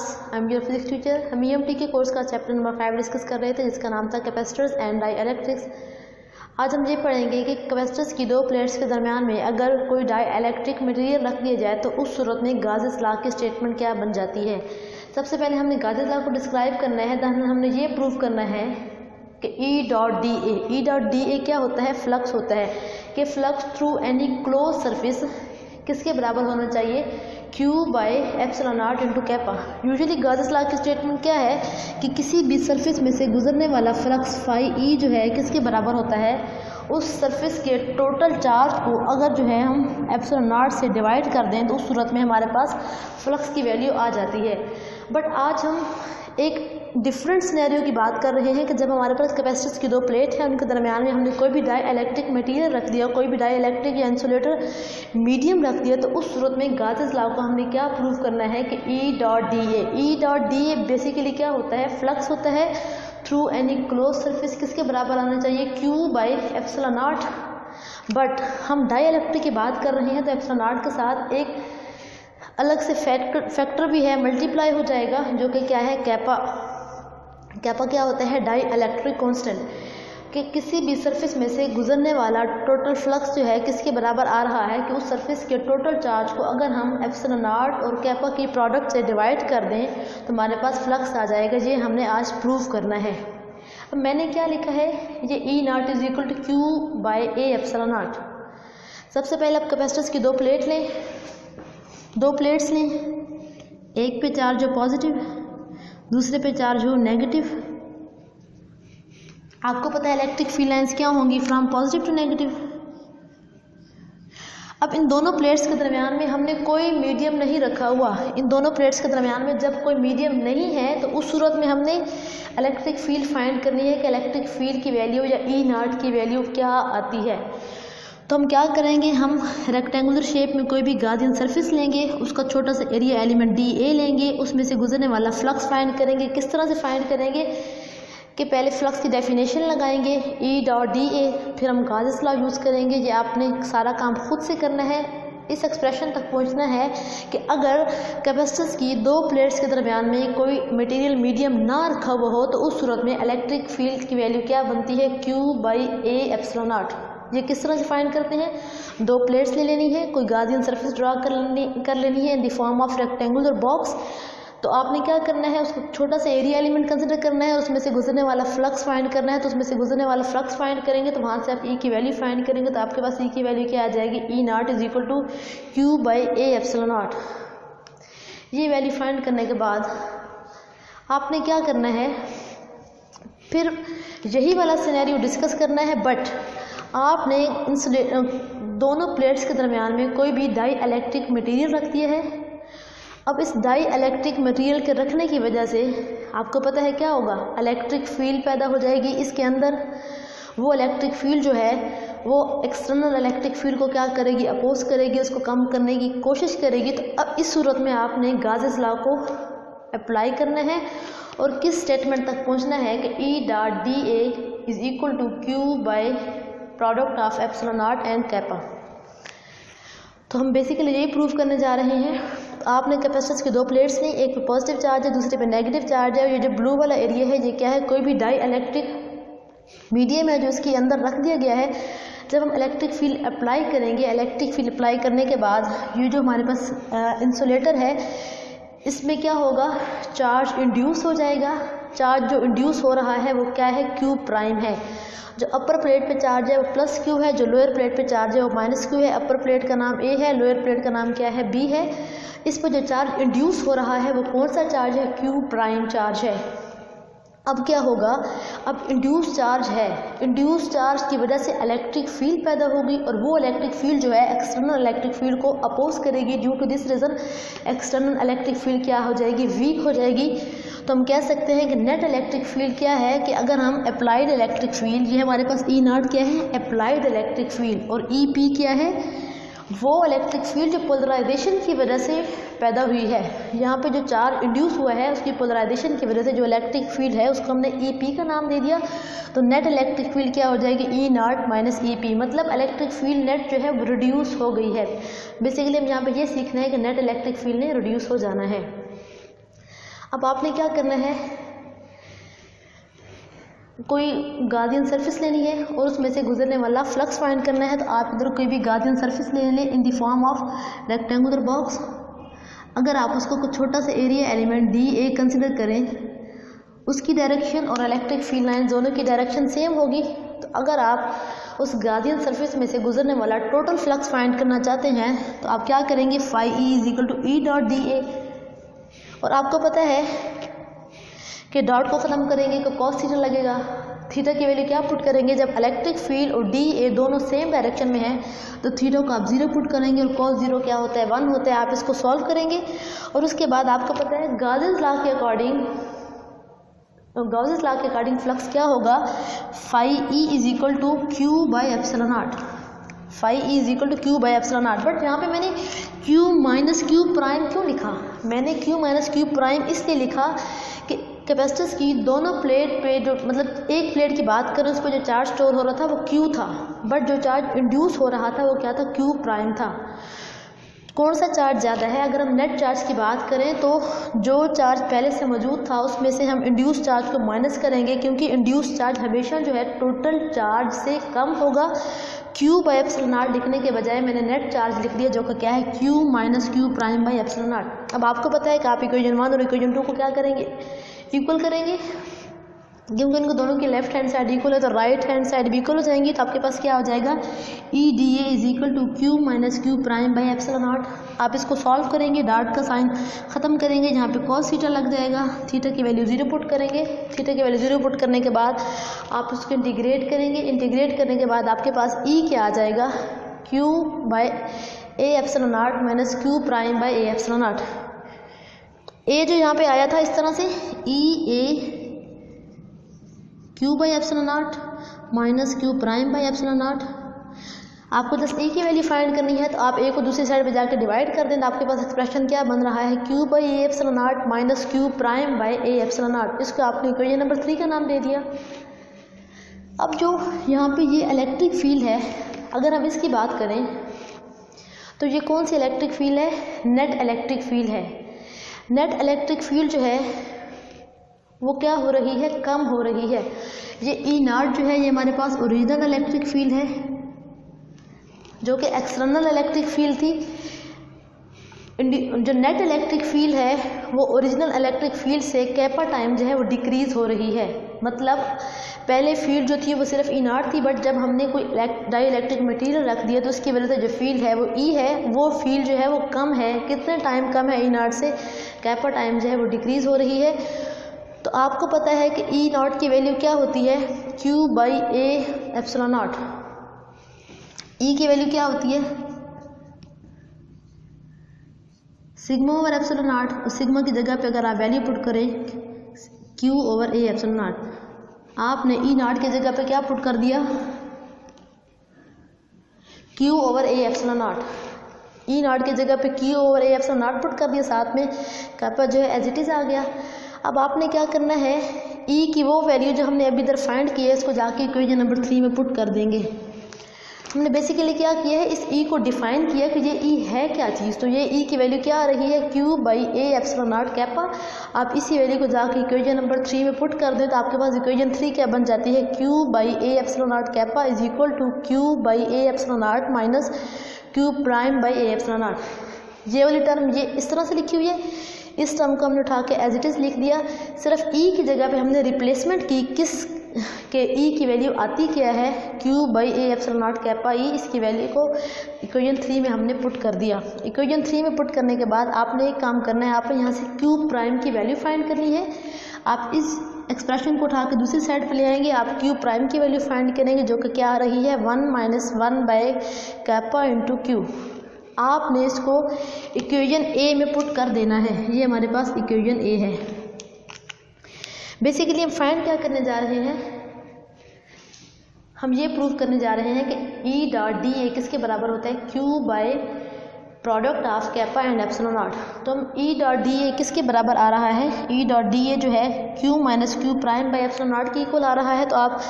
Class, I am your physics teacher. हम EMT के course का चैप्टर नंबर 5 डिस्कस कर रहे थे जिसका नाम था कैपेसिटर्स एंड डाई इलेक्ट्रिक्स। आज हम ये पढ़ेंगे कि कैपेसिटर्स की दो प्लेट्स के दरमियान में अगर कोई डाई इलेक्ट्रिक मटेरियल रख दिया जाए तो उस सूरत में गाउस लॉ की स्टेटमेंट क्या बन जाती है। सबसे पहले हमने गाउस लॉ को डिस्क्राइब करना है, तो हमने ये प्रूव करना है कि E डॉट डी ए क्या होता है, फ्लक्स होता है कि flux through any close surface किसके बराबर होना चाहिए, Q by epsilon naught into kappa. Usually Gauss law की स्टेटमेंट क्या है कि किसी भी सरफेस में से गुजरने वाला फ्लक्स फाई ई जो है किसके बराबर होता है, उस सरफेस के टोटल चार्ज को अगर जो है हम एप्सिलॉन नॉट से डिवाइड कर दें तो उस सूरत में हमारे पास फ्लक्स की वैल्यू आ जाती है। बट आज हम एक डिफरेंट सिनेरियो की बात कर रहे हैं कि जब हमारे पास कैपेसिटर्स की दो प्लेट है, उनके दरमियान में हमने कोई भी डाई इलेक्ट्रिक मटेरियल रख दिया, कोई भी डाई इलेक्ट्रिक या इंसुलेटर मीडियम रख दिया, तो उस सूरत में गाउस लॉ को हमने क्या प्रूव करना है कि E डॉट डी ए बेसिकली क्या होता है, फ्लक्स होता है थ्रू एनी क्लोज सरफेस किसके बराबर आना चाहिए, Q by epsilon not. But हम डाई इलेक्ट्रिक की बात कर रहे हैं तो एप्सिलॉन नॉट के साथ एक अलग से फैक्टर भी है, मल्टीप्लाई हो जाएगा, जो कि क्या है, कैपा। कैपा क्या होता है, डाई इलेक्ट्रिक कांस्टेंट, कि किसी भी सरफेस में से गुजरने वाला टोटल फ्लक्स जो है किसके बराबर आ रहा है कि उस सरफेस के टोटल चार्ज को अगर हम एप्सिलॉन नॉट और कैपा की प्रोडक्ट से डिवाइड कर दें तो हमारे पास फ्लक्स आ जाएगा। ये हमने आज प्रूव करना है। अब मैंने क्या लिखा है, ये E not is equal to Q by A epsilon not. सबसे पहले आप कैपेसिटर्स की दो प्लेट्स लें, एक पे चार्ज हो पॉजिटिव, दूसरे पे चार्ज हो नेगेटिव। आपको पता है इलेक्ट्रिक फील्ड लाइंस क्या होंगी, फ्रॉम पॉजिटिव टू नेगेटिव। अब इन दोनों प्लेट्स के दरमियान में हमने कोई मीडियम नहीं रखा हुआ। इन दोनों प्लेट्स के दरमियान में जब कोई मीडियम नहीं है तो उस सूरत में हमने इलेक्ट्रिक फील्ड फाइंड करनी है कि इलेक्ट्रिक फील्ड की वैल्यू या E नॉट की वैल्यू क्या आती है। तो हम क्या करेंगे, हम रेक्टेंगुलर शेप में कोई भी गॉसियन सरफेस लेंगे, उसका छोटा सा एरिया एलिमेंट DA लेंगे, उसमें से गुजरने वाला फ्लक्स फाइंड करेंगे। किस तरह से फाइंड करेंगे कि पहले फ्लक्स की डेफिनेशन लगाएंगे E डॉट DA, फिर हम गाउस लॉ यूज़ करेंगे। ये आपने सारा काम खुद से करना है, इस एक्सप्रेशन तक पहुंचना है कि अगर कैपेसिटर्स की दो प्लेट्स के दरमियान में कोई मटेरियल मीडियम ना रखा हुआ हो तो उस सूरत में इलेक्ट्रिक फील्ड की वैल्यू क्या बनती है, Q by A epsilon not. ये किस तरह से फाइंड करते हैं, दो प्लेट्स ले लेनी है, कोई गॉसियन सरफेस ड्रा कर लेनी है in the form of rectangular box. तो आपने क्या करना है, उसको छोटा सा एरिया एलिमेंट कंसिडर करना है, उसमें से गुजरने वाला फ्लक्स फाइंड करना है। तो उसमें से गुजरने वाला फ्लक्स फाइंड करेंगे तो वहाँ से आप E की वैल्यू फाइंड करेंगे तो आपके पास E की वैल्यू क्या आ जाएगी, E not is equal to Q by A epsilon not. ये वैल्यू फाइंड करने के बाद आपने क्या करना है, फिर यही वाला सिनेरियो डिस्कस करना है। बट आपने दोनों प्लेट्स के दरमियान में कोई भी डाई इलेक्ट्रिक मटेरियल रख दिया है। अब इस डाई इलेक्ट्रिक मटेरियल के रखने की वजह से आपको पता है क्या होगा, इलेक्ट्रिक फील्ड पैदा हो जाएगी इसके अंदर। वो इलेक्ट्रिक फील्ड जो है वो एक्सटर्नल इलेक्ट्रिक फील्ड को क्या करेगी, अपोज करेगी, उसको कम करने की कोशिश करेगी। तो अब इस सूरत में आपने गाउस लॉ को अप्लाई करना है और किस स्टेटमेंट तक पहुंचना है कि E dot DA is equal to Q by product of epsilon not and kappa. तो हम बेसिकली यही प्रूव करने जा रहे हैं। तो आपने कैपेसिटर्स की दो प्लेट्स ली, एक पे पॉजिटिव चार्ज है, दूसरे पे नेगेटिव चार्ज है। ये जो ब्लू वाला एरिया है ये क्या है, कोई भी डाई इलेक्ट्रिक मीडियम है जो इसके अंदर रख दिया गया है। जब हम इलेक्ट्रिक फील्ड अप्लाई करेंगे, इलेक्ट्रिक फील्ड अप्लाई करने के बाद ये जो हमारे पास इंसुलेटर है इसमें क्या होगा, चार्ज इंड्यूस हो जाएगा। चार्ज जो इंड्यूस हो रहा है वो क्या है, Q प्राइम है। जो अपर प्लेट पे चार्ज है वो प्लस Q है, जो लोअर प्लेट पे चार्ज है वो माइनस Q है। अपर प्लेट का नाम A है, लोअर प्लेट का नाम क्या है, B है। इस पर जो चार्ज इंड्यूस हो रहा है वो कौन सा चार्ज है, Q प्राइम चार्ज है। अब क्या होगा, अब इंड्यूस चार्ज है, इंड्यूस चार्ज की वजह से इलेक्ट्रिक फील्ड पैदा होगी और वो इलेक्ट्रिक फील्ड जो है एक्सटर्नल इलेक्ट्रिक फील्ड को अपोज करेगी। Due to this reason external electric field क्या हो जाएगी, वीक हो जाएगी। तो हम कह सकते हैं कि नेट इलेक्ट्रिक फील्ड क्या है कि अगर हम अप्लाइड इलेक्ट्रिक फील्ड, ये हमारे पास E नॉट क्या है, अप्लाइड इलेक्ट्रिक फील्ड, और EP क्या है, वो इलेक्ट्रिक फील्ड जो पोलराइजेशन की वजह से पैदा हुई है। यहाँ पे जो चार्ज इंड्यूस हुआ है उसकी पोलराइजेशन की वजह से जो इलेक्ट्रिक फील्ड है उसको हमने EP का नाम दे दिया। तो नेट इलेक्ट्रिक फील्ड क्या हो जाएगी, E नॉट माइनस EP, मतलब इलेक्ट्रिक फील्ड नेट जो है वो रिड्यूस हो गई है। बेसिकली हम यहाँ पे ये सीखना है कि नेट इलेक्ट्रिक फील्ड ने रिड्यूस हो जाना है। अब आपने क्या करना है, कोई गार्डियन सरफेस लेनी है और उसमें से गुजरने वाला फ्लक्स फाइंड करना है। तो आप इधर कोई भी गार्डियन सरफेस ले लें in the form of rectangular box. अगर आप उसको कुछ छोटा सा area element D A consider करें, उसकी डायरेक्शन और इलेक्ट्रिक फील्ड लाइन दोनों की डायरेक्शन सेम होगी। तो अगर आप उस गार्डियन सरफेस में से गुजरने वाला टोटल फ्लक्स फाइंड करना चाहते हैं तो आप क्या करेंगे, phi E is equal to E dot D A. और आपको पता है कि डॉट को ख़त्म करेंगे तो कॉस थीटा लगेगा। थीटा की वैल्यू क्या पुट करेंगे, जब इलेक्ट्रिक फील्ड और डी ए दोनों सेम डायरेक्शन में है तो थीटा को आप 0 पुट करेंगे और कॉस 0 क्या होता है, 1 होता है। आप इसको सॉल्व करेंगे और उसके बाद आपको पता है गॉसेस लॉ के अकॉर्डिंग फ्लक्स क्या होगा, phi E is equal to Q by epsilon not. Phi E is equal to Q by epsilon not. But यहाँ पे मैंने क्यू माइनस क्यू प्राइम क्यों लिखा, मैंने क्यू माइनस क्यू प्राइम इसलिए लिखा कि कैपेसिटर्स की दोनों प्लेट पे जो मतलब एक प्लेट की बात करें उस पर जो चार्ज स्टोर हो रहा था वो क्यू था, बट जो चार्ज इंड्यूस हो रहा था वो क्या था, क्यू प्राइम था। कौन सा चार्ज ज़्यादा है, अगर हम नेट चार्ज की बात करें तो जो चार्ज पहले से मौजूद था उसमें से हम इंड्यूस चार्ज को माइनस करेंगे, क्योंकि इंड्यूस चार्ज हमेशा जो है टोटल चार्ज से कम होगा। क्यू बाई एप्सिलॉन नॉट लिखने के बजाय मैंने नेट चार्ज लिख दिया जो कि क्या है, Q minus Q prime by epsilon not. अब आपको पता है कि आप इक्वेशन 1 और इक्वेशन 2 को क्या करेंगे, इक्वल करेंगे, क्योंकि इनको दोनों की लेफ्ट हैंड साइड इक्वल है तो राइट हैंड साइड भी इक्वल हो जाएंगी। तो आपके पास क्या हो जाएगा, E D A is equal to Q minus Q prime by epsilon not. आप इसको सॉल्व करेंगे, डॉट का साइन ख़त्म करेंगे, यहाँ पे कॉस थीटा लग जाएगा, थीटा की वैल्यू 0 पुट करेंगे। थीटा की वैल्यू 0 पुट करने के बाद आप उसको इंटीग्रेट करेंगे, इंटीग्रेट करने के बाद आपके पास ई क्या आ जाएगा, Q by A epsilon not minus Q prime by A epsilon naught. A जो यहाँ पे आया था इस तरह से, E A Q by epsilon not minus Q prime by epsilon naught. आपको बस ए की वैल्यू फाइंड करनी है तो आप ए को दूसरी साइड पे जाकर डिवाइड कर दें तो आपके पास एक्सप्रेशन क्या बन रहा है, Q by A epsilon not minus Q prime by A epsilon not. इसको आपने इक्वेशन नंबर 3 का नाम दे दिया। अब जो यहाँ पे ये इलेक्ट्रिक फील्ड है, अगर हम इसकी बात करें तो ये कौन सी इलेक्ट्रिक फील्ड है, नेट इलेक्ट्रिक फील्ड है। नेट इलेक्ट्रिक फील्ड जो है वो क्या हो रही है, कम हो रही है। ये ई नॉट जो है ये हमारे पास ओरिजिनल इलेक्ट्रिक फील्ड है जो कि एक्सटर्नल इलेक्ट्रिक फील्ड थी। जो नेट इलेक्ट्रिक फील्ड है वो ओरिजिनल इलेक्ट्रिक फील्ड से कैपा टाइम जो है वो डिक्रीज़ हो रही है। मतलब पहले फील्ड जो थी वो सिर्फ ई नॉट थी, बट जब हमने कोई डाई इलेक्ट्रिक मटीरियल रख दिया तो उसकी वजह से जो फील्ड है वो ई है, वो फील्ड जो है वो कम है। कितने टाइम कम है ई नॉट से, कैपा टाइम जो है वो डिक्रीज़ हो रही है। तो आपको पता है कि ई नॉट की वैल्यू क्या होती है, Q by A epsilon naught. E की वैल्यू क्या होती है, sigma over epsilon naught. Sigma की जगह पे अगर आप वैल्यू पुट करें Q over A epsilon naught, आपने ई नॉट की जगह पे क्या पुट कर दिया, Q over A epsilon naught. E not की जगह पे Q over A epsilon not put कर दिया, साथ में कैपा जो है एज इट इज़ आ गया। अब आपने क्या करना है, ई की वो वैल्यू जो हमने अभी इधर फाइंड की है इसको जाके इक्वेशन नंबर 3 में पुट कर देंगे। हमने बेसिकली क्या किया है, इस ई को डिफाइन किया कि ये ई है क्या चीज़। तो ये ई की वैल्यू क्या आ रही है, Q by A epsilon not kappa. आप इसी वैल्यू को जाके इक्वेशन नंबर 3 में पुट कर दें तो आपके पास इक्वेशन 3 क्या बन जाती है, Q by A epsilon not kappa is equal to Q by A epsilon not minus Q prime by A epsilon not. ये वाली टर्म ये इस तरह से लिखी हुई है, इस टर्म को हमने उठा के एज इट इज़ लिख दिया। सिर्फ ई की जगह पे हमने रिप्लेसमेंट की, किस के ई की वैल्यू आती क्या है, Q by A epsilon not kappa E. इसकी वैल्यू को इक्वेशन 3 में हमने पुट कर दिया। इक्वेशन 3 में पुट करने के बाद आपने एक काम करना है, आपने यहाँ से क्यू प्राइम की वैल्यू फाइंड करनी है। आप इस एक्सप्रेशन को उठा के दूसरी साइड पर ले आएंगे, आप क्यू प्राइम की वैल्यू फाइंड करेंगे जो कि क्या आ रही है, 1 minus 1 by kappa into Q. आपने इसको इक्वेशन ए में पुट कर देना है। ये हमारे पास इक्वेशन ए है। बेसिकली हम फाइंड क्या करने जा रहे हैं, हम ये प्रूव करने जा रहे हैं कि ई डॉट डी ए किसके बराबर होता है, Q by product of kappa and epsilon not. तो हम ई डॉट डी ए किसके बराबर आ रहा है, ई डॉट डी ए जो है Q minus Q prime by epsilon not के इक्वल आ रहा है। तो आप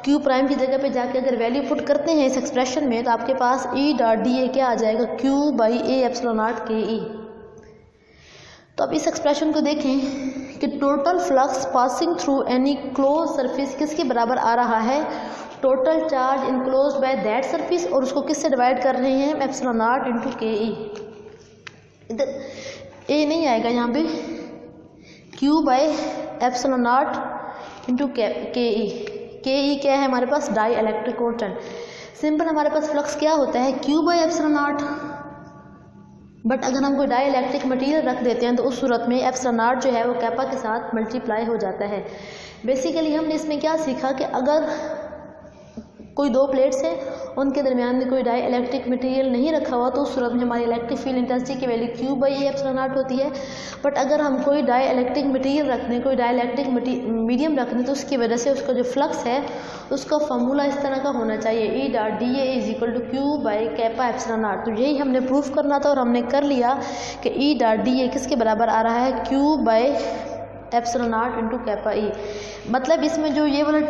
क्यू प्राइम की जगह पे जाके अगर वैल्यू पुट करते हैं इस एक्सप्रेशन में तो आपके पास ई डॉट डी ए क्या आ जाएगा, Q by A epsilon not के ई। तो अब इस एक्सप्रेशन को देखें, कि total flux passing through any close surface किसके बराबर आ रहा है, total charge enclose by that surface, और उसको किससे डिवाइड कर रहे हैं, एप्सिलॉन नॉट इंटू के ई। इधर ए नहीं आएगा यहाँ पे, Q by epsilon naught into के ई। के ई क्या है हमारे पास, डाई इलेक्ट्रिक कांस्टेंट। सिंपल हमारे पास फ्लक्स क्या होता है, Q by epsilon not, but अगर हम कोई डाई इलेक्ट्रिक मटीरियल रख देते हैं तो उस सूरत में एप्सिलॉन नॉट जो है वो कैपा के साथ मल्टीप्लाई हो जाता है। बेसिकली हमने इसमें क्या सीखा कि अगर कोई दो प्लेट्स हैं उनके दरमियान में कोई डाई इलेक्ट्रिक मटीरियल नहीं रखा हुआ तो उस सूरत में हमारी इलेक्ट्रिक फील्ड इंटेंसिटी की value Q by A epsilon not होती है। बट अगर हम कोई डाई इलेक्ट्रिक मटीरियल रख दें, कोई डाई इलेक्ट्रिक मीडियम रख दें, तो उसकी वजह से उसका जो फ्लक्स है उसका फॉर्मूला इस तरह का होना चाहिए, E dot D A is equal to Q by kappa epsilon not. तो यही हमने प्रूफ करना था और हमने कर लिया कि ई डॉट डी ए किसके बराबर आ रहा है, Q by epsilon naught into kappa E. मतलब इसमें जो ये वाला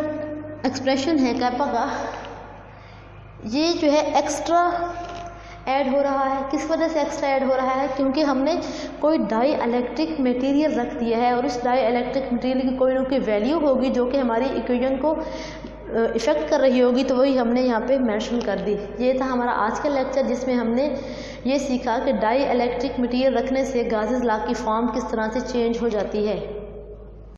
एक्सप्रेशन है कैपा का, ये जो है एक्स्ट्रा ऐड हो रहा है। किस वजह से एक्स्ट्रा ऐड हो रहा है, क्योंकि हमने कोई डाई इलेक्ट्रिक मटेरियल रख दिया है और इस डाई इलेक्ट्रिक मटेरियल की कोई ना कोई वैल्यू होगी जो कि हमारी इक्वेशन को इफ़ेक्ट कर रही होगी, तो वही हमने यहाँ पे मेंशन कर दी। ये था हमारा आज का लेक्चर जिसमें हमने ये सीखा कि डाई इलेक्ट्रिक मटेरियल रखने से गासेस लॉ की फॉर्म किस तरह से चेंज हो जाती है।